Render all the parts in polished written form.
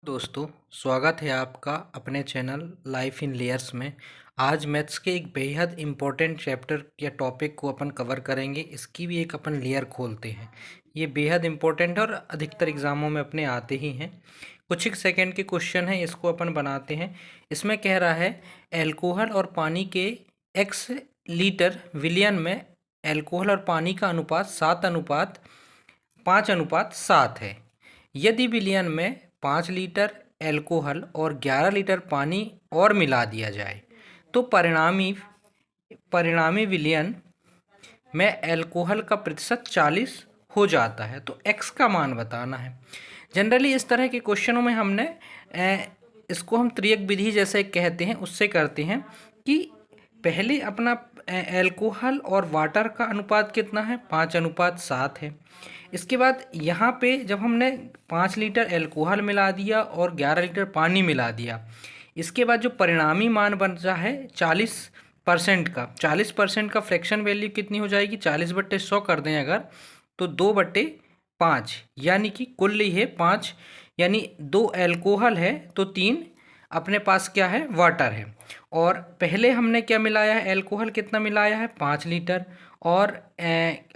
दोस्तों, स्वागत है आपका अपने चैनल लाइफ इन लेयर्स में। आज मैथ्स के एक बेहद इम्पोर्टेंट चैप्टर या टॉपिक को अपन कवर करेंगे। इसकी भी एक अपन लेयर खोलते हैं। ये बेहद इम्पोर्टेंट है और अधिकतर एग्ज़ामों में अपने आते ही हैं। कुछ ही सेकंड के क्वेश्चन हैं, इसको अपन बनाते हैं। इसमें कह रहा है एल्कोहल और पानी के एक्स लीटर विलियन में एल्कोहल और पानी का अनुपात 7:5:7 है। यदि विलियन में 5 लीटर एल्कोहल और 11 लीटर पानी और मिला दिया जाए तो परिणामी विलियन में एल्कोहल का प्रतिशत 40 हो जाता है। तो एक्स का मान बताना है। जनरली इस तरह के क्वेश्चनों में हमने इसको हम त्रियक विधि जैसे कहते हैं उससे करते हैं कि पहले अपना एल्कोहल और वाटर का अनुपात कितना है, 5:7 है। इसके बाद यहाँ पे जब हमने 5 लीटर एल्कोहल मिला दिया और 11 लीटर पानी मिला दिया, इसके बाद जो परिणामी मान बचा है 40% का, 40% का फ्रैक्शन वैल्यू कितनी हो जाएगी, 40/100 कर दें अगर तो 2/5, यानी कि कुल ये 5, यानी 2 एल्कोहल है तो 3 अपने पास क्या है, वाटर है। और पहले हमने क्या मिलाया है, एल्कोहल कितना मिलाया है, 5 लीटर, और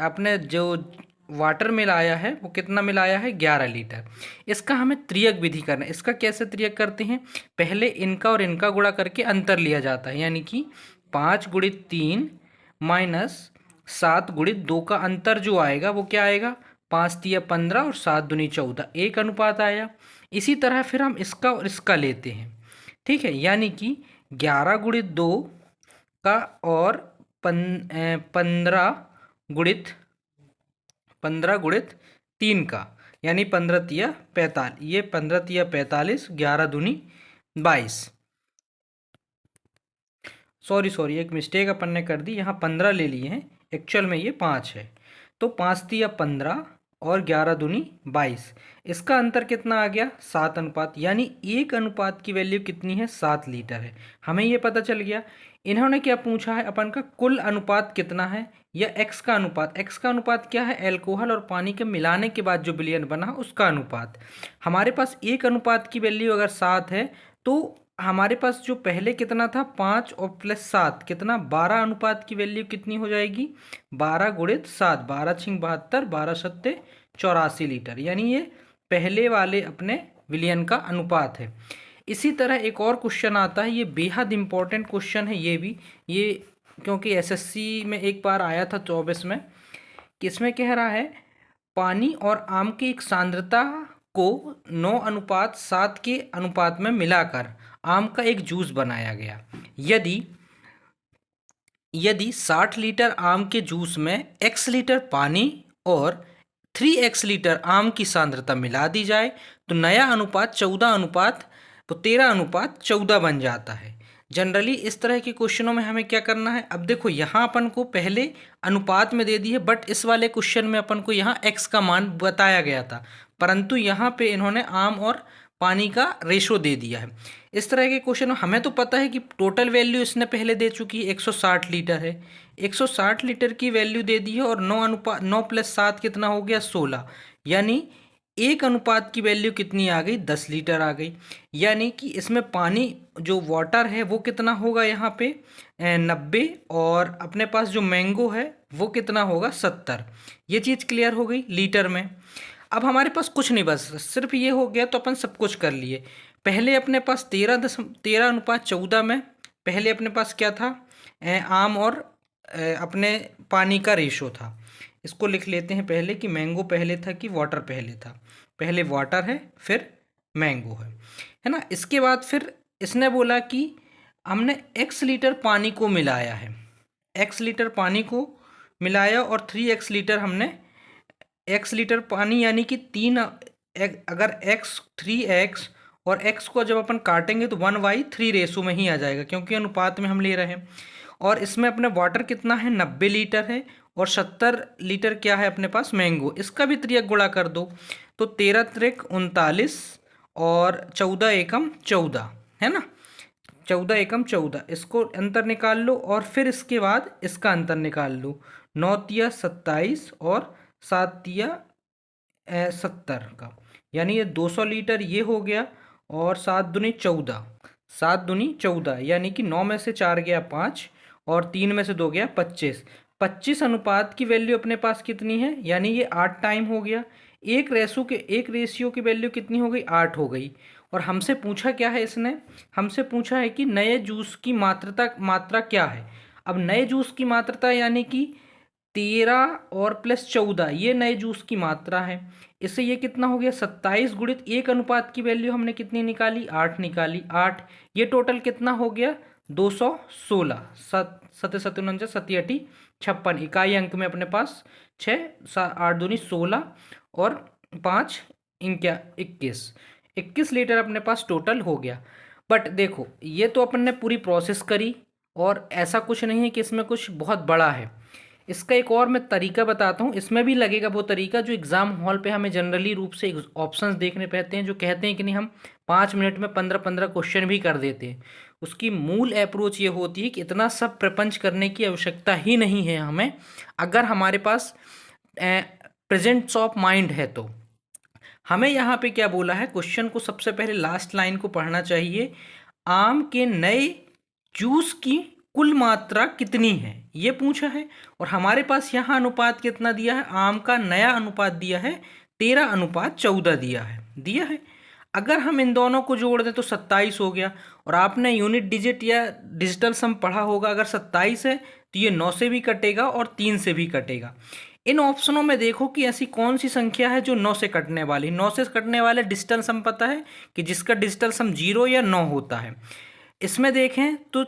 अपने जो वाटर मिलाया है वो कितना मिलाया है, 11 लीटर। इसका हमें त्रियक विधि करना है। इसका कैसे त्रियक करते हैं, पहले इनका और इनका गुणा करके अंतर लिया जाता है, यानी कि 5×3 - 7×2 का अंतर जो आएगा वो क्या आएगा, 5×3 = 15 और 7×2 = 14, एक अनुपात आया। इसी तरह फिर हम इसका और इसका लेते हैं, ठीक है, यानी कि 11×2 का और 15×3 का, यानी 15×3 = 45, ये 15×3 = 45, 11×2 = 22। सॉरी एक मिस्टेक अपन ने कर दी, यहाँ 15 ले लिए हैं, एक्चुअल में ये 5 है। तो 5×3 = 15 और 11×2 = 22। इसका अंतर कितना आ गया, 7 अनुपात, यानी एक अनुपात की वैल्यू कितनी है, 7 लीटर है। हमें ये पता चल गया। इन्होंने क्या पूछा है अपन का, कुल अनुपात कितना है, या एक्स का अनुपात। एक्स का अनुपात क्या है, एल्कोहल और पानी के मिलाने के बाद जो विलयन बना उसका अनुपात। हमारे पास एक अनुपात की वैल्यू अगर 7 है तो हमारे पास जो पहले कितना था, 5 और +7 कितना, 12 अनुपात की वैल्यू कितनी हो जाएगी, 12×7, 12×6 = 72, 12×7 = 84 लीटर, यानी ये पहले वाले अपने विलयन का अनुपात है। इसी तरह एक और क्वेश्चन आता है, ये बेहद इंपॉर्टेंट क्वेश्चन है ये क्योंकि एसएससी में एक बार आया था 24 में, कि इसमें कह रहा है पानी और आम की एक सांद्रता को 9:7 के अनुपात में मिलाकर आम का एक जूस बनाया गया। यदि 60 लीटर आम के जूस में x लीटर पानी और 3x लीटर आम की सांद्रता मिला दी जाए तो नया अनुपात 13:14 बन जाता है। जनरली इस तरह के क्वेश्चनों में हमें क्या करना है, अब देखो यहाँ अपन को पहले अनुपात में दे दी है, बट इस वाले क्वेश्चन में अपन को यहाँ x का मान बताया गया था, परंतु यहाँ पे इन्होंने आम और पानी का रेशो दे दिया है। इस तरह के क्वेश्चन में हमें तो पता है कि टोटल वैल्यू इसने पहले दे चुकी है, 160 लीटर है, 160 लीटर की वैल्यू दे दी है, और 9 + 7 कितना हो गया, 16, यानी एक अनुपात की वैल्यू कितनी आ गई, 10 लीटर आ गई। यानी कि इसमें पानी जो वाटर है वो कितना होगा, यहाँ पे 90, और अपने पास जो मैंगो है वो कितना होगा, 70। ये चीज़ क्लियर हो गई लीटर में। अब हमारे पास कुछ नहीं, बस सिर्फ ये हो गया तो अपन सब कुछ कर लिए। पहले अपने पास 13:14 में पहले अपने पास क्या था, आम और अपने पानी का रेशो था। इसको लिख लेते हैं पहले कि मैंगो पहले था कि वाटर पहले था, पहले वाटर है फिर मैंगो है ना। इसके बाद फिर इसने बोला कि हमने x लीटर पानी को मिलाया है, x लीटर पानी को मिलाया और 3x लीटर हमने, x लीटर पानी यानी कि 3, अगर x 3x और x को जब अपन काटेंगे तो 1/3 रेशो में ही आ जाएगा, क्योंकि अनुपात में हम ले रहे हैं। और इसमें अपने वाटर कितना है, 90 लीटर है, और 70 लीटर क्या है अपने पास, मैंगो। इसका भी त्रियक गुणा कर दो तो 13×3 = 39 और 14×1 = 14 है ना, 14×1 = 14। इसको अंतर निकाल लो और फिर इसके बाद इसका अंतर निकाल लो, 9×3 = 27 और 7×3 = 70 का, यानी ये 200 लीटर ये हो गया, और 7 दूनी 14, 7 दूनी 14, यानी कि 9 में से 4 गया 5 और 3 में से 2 गया 25। 25 अनुपात की वैल्यू अपने पास कितनी है, यानी ये 8 टाइम हो गया। एक रेशियो की वैल्यू कितनी हो गई, 8 हो गई। और हमसे पूछा क्या है, इसने हमसे पूछा है कि नए जूस की मात्रा क्या है। अब नए जूस की मात्रा यानी कि 13 और प्लस 14, ये नए जूस की मात्रा है। इससे ये कितना हो गया, 27 गुणित 1 अनुपात की वैल्यू हमने कितनी निकाली, 8 निकाली। 8, ये टोटल कितना हो गया, 216। 7 56, इकाई अंक में अपने पास 6, 8 दूनी 16 और 5 इंक्या 21 लीटर अपने पास टोटल हो गया। बट देखो, ये तो अपन ने पूरी प्रोसेस करी और ऐसा कुछ नहीं है कि इसमें कुछ बहुत बड़ा है। इसका एक और मैं तरीका बताता हूँ, इसमें भी लगेगा वो तरीका जो एग्ज़ाम हॉल पे हमें जनरली रूप से ऑप्शंस देखने पड़ते हैं, जो कहते हैं कि नहीं हम 5 मिनट में 15-15 क्वेश्चन भी कर देते हैं। उसकी मूल अप्रोच ये होती है कि इतना सब प्रपंच करने की आवश्यकता ही नहीं है हमें, अगर हमारे पास प्रेजेंस ऑफ माइंड है तो। हमें यहाँ पे क्या बोला है, क्वेश्चन को सबसे पहले लास्ट लाइन को पढ़ना चाहिए। आम के नए जूस की कुल मात्रा कितनी है, ये पूछा है। और हमारे पास यहाँ अनुपात कितना दिया है, आम का नया अनुपात दिया है 13:14 दिया है। अगर हम इन दोनों को जोड़ दें तो 27 हो गया। और आपने यूनिट डिजिट या डिजिटल सम पढ़ा होगा, अगर 27 है तो ये 9 से भी कटेगा और 3 से भी कटेगा। इन ऑप्शनों में देखो कि ऐसी कौन सी संख्या है जो 9 से कटने वाली। 9 से कटने वाले डिजिटल सम पता है कि जिसका डिजिटल सम 0 या 9 होता है। इसमें देखें तो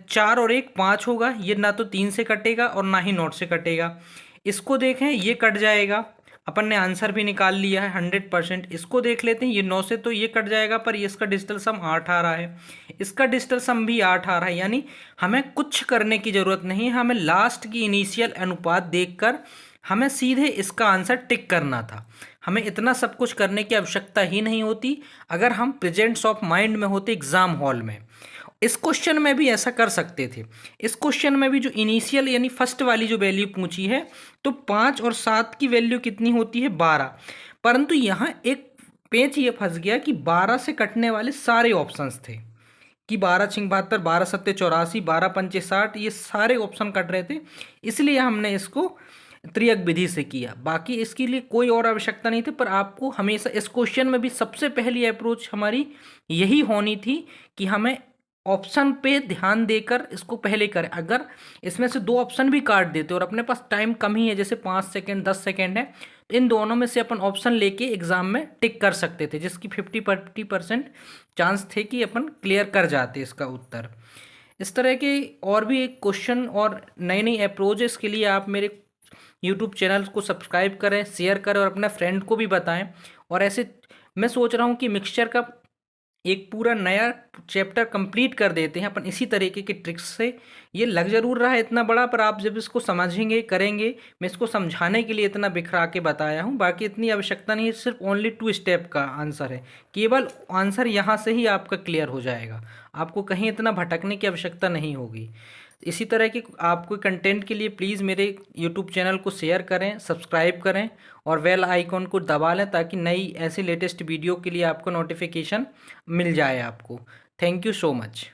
4 और 1 5 होगा, ये ना तो 3 से कटेगा और ना ही 9 से कटेगा। इसको देखें, ये कट जाएगा, अपन ने आंसर भी निकाल लिया है 100%। इसको देख लेते हैं, ये 9 से तो ये कट जाएगा, पर ये इसका डिजिटल सम 8 आ रहा है, इसका डिजिटल सम भी 8 आ रहा है। यानी हमें कुछ करने की ज़रूरत नहीं है, हमें लास्ट की इनिशियल अनुपात देखकर हमें सीधे इसका आंसर टिक करना था। हमें इतना सब कुछ करने की आवश्यकता ही नहीं होती अगर हम प्रेजेंस ऑफ माइंड में होते एग्जाम हॉल में। इस क्वेश्चन में भी ऐसा कर सकते थे। इस क्वेश्चन में भी जो इनिशियल यानी फर्स्ट वाली जो वैल्यू पूछी है, तो 5 और 7 की वैल्यू कितनी होती है, 12। परंतु यहाँ एक पेच ये फंस गया कि 12 से कटने वाले सारे ऑप्शंस थे कि 12 छिंग 72, 12 सत्ते 84, 12 पंचे 60, ये सारे ऑप्शन कट रहे थे। इसलिए हमने इसको त्रियक विधि से किया, बाकी इसके लिए कोई और आवश्यकता नहीं थी। पर आपको हमेशा इस क्वेश्चन में भी सबसे पहली अप्रोच हमारी यही होनी थी कि हमें ऑप्शन पे ध्यान देकर इसको पहले करें। अगर इसमें से 2 ऑप्शन भी काट देते और अपने पास टाइम कम ही है, जैसे 5 सेकेंड 10 सेकेंड है, तो इन दोनों में से अपन ऑप्शन लेके एग्जाम में टिक कर सकते थे, जिसकी 50% चांस थे कि अपन क्लियर कर जाते इसका उत्तर। इस तरह के और भी एक क्वेश्चन और नई नई अप्रोचेस के लिए आप मेरे यूट्यूब चैनल को सब्सक्राइब करें, शेयर करें और अपने फ्रेंड को भी बताएं। और ऐसे मैं सोच रहा हूँ कि मिक्सचर का एक पूरा नया चैप्टर कंप्लीट कर देते हैं अपन इसी तरीके की ट्रिक्स से। ये लग जरूर रहा है इतना बड़ा, पर आप जब इसको समझेंगे करेंगे, मैं इसको समझाने के लिए इतना बिखरा के बताया हूँ, बाकी इतनी आवश्यकता नहीं है। सिर्फ ओनली 2 स्टेप का आंसर है, केवल आंसर यहाँ से ही आपका क्लियर हो जाएगा, आपको कहीं इतना भटकने की आवश्यकता नहीं होगी। इसी तरह की आपको कंटेंट के लिए प्लीज़ मेरे यूट्यूब चैनल को शेयर करें, सब्सक्राइब करें और बेल आइकॉन को दबा लें, ताकि नई ऐसी लेटेस्ट वीडियो के लिए आपको नोटिफिकेशन मिल जाए आपको। Thank you so much.